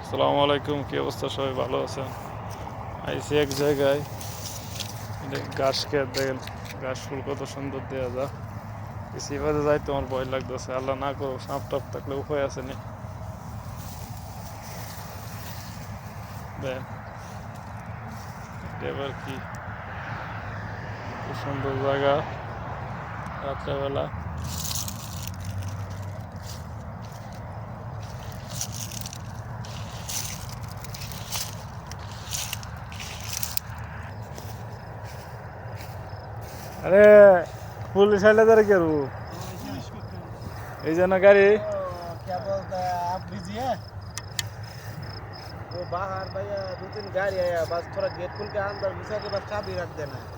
আসসালামু আলাইকুম, কি অবস্থা? সবাই ভালো আছেন? আইসি এক জায়গায়, ঘাস খেত দেখেন, ঘাস ফুল কত সুন্দর দেওয়া যা। সিভারে যাই তোমার ভয় লাগতেছে, আল্লাহ না করো সাপ টাপ থাকলে উপায় আছে নি। দেখ এবার কি খুব সুন্দর জায়গা রাত্রেবেলা। अरे पुलिस वाले इधर क्या रू ये जना गाड़ी क्या बोलता है आप बिजी है वो बाहर भैया 2-3 गाड़ी है बस थोड़ा गेट खोल के अंदर घुसा के बस चाबी रख देना है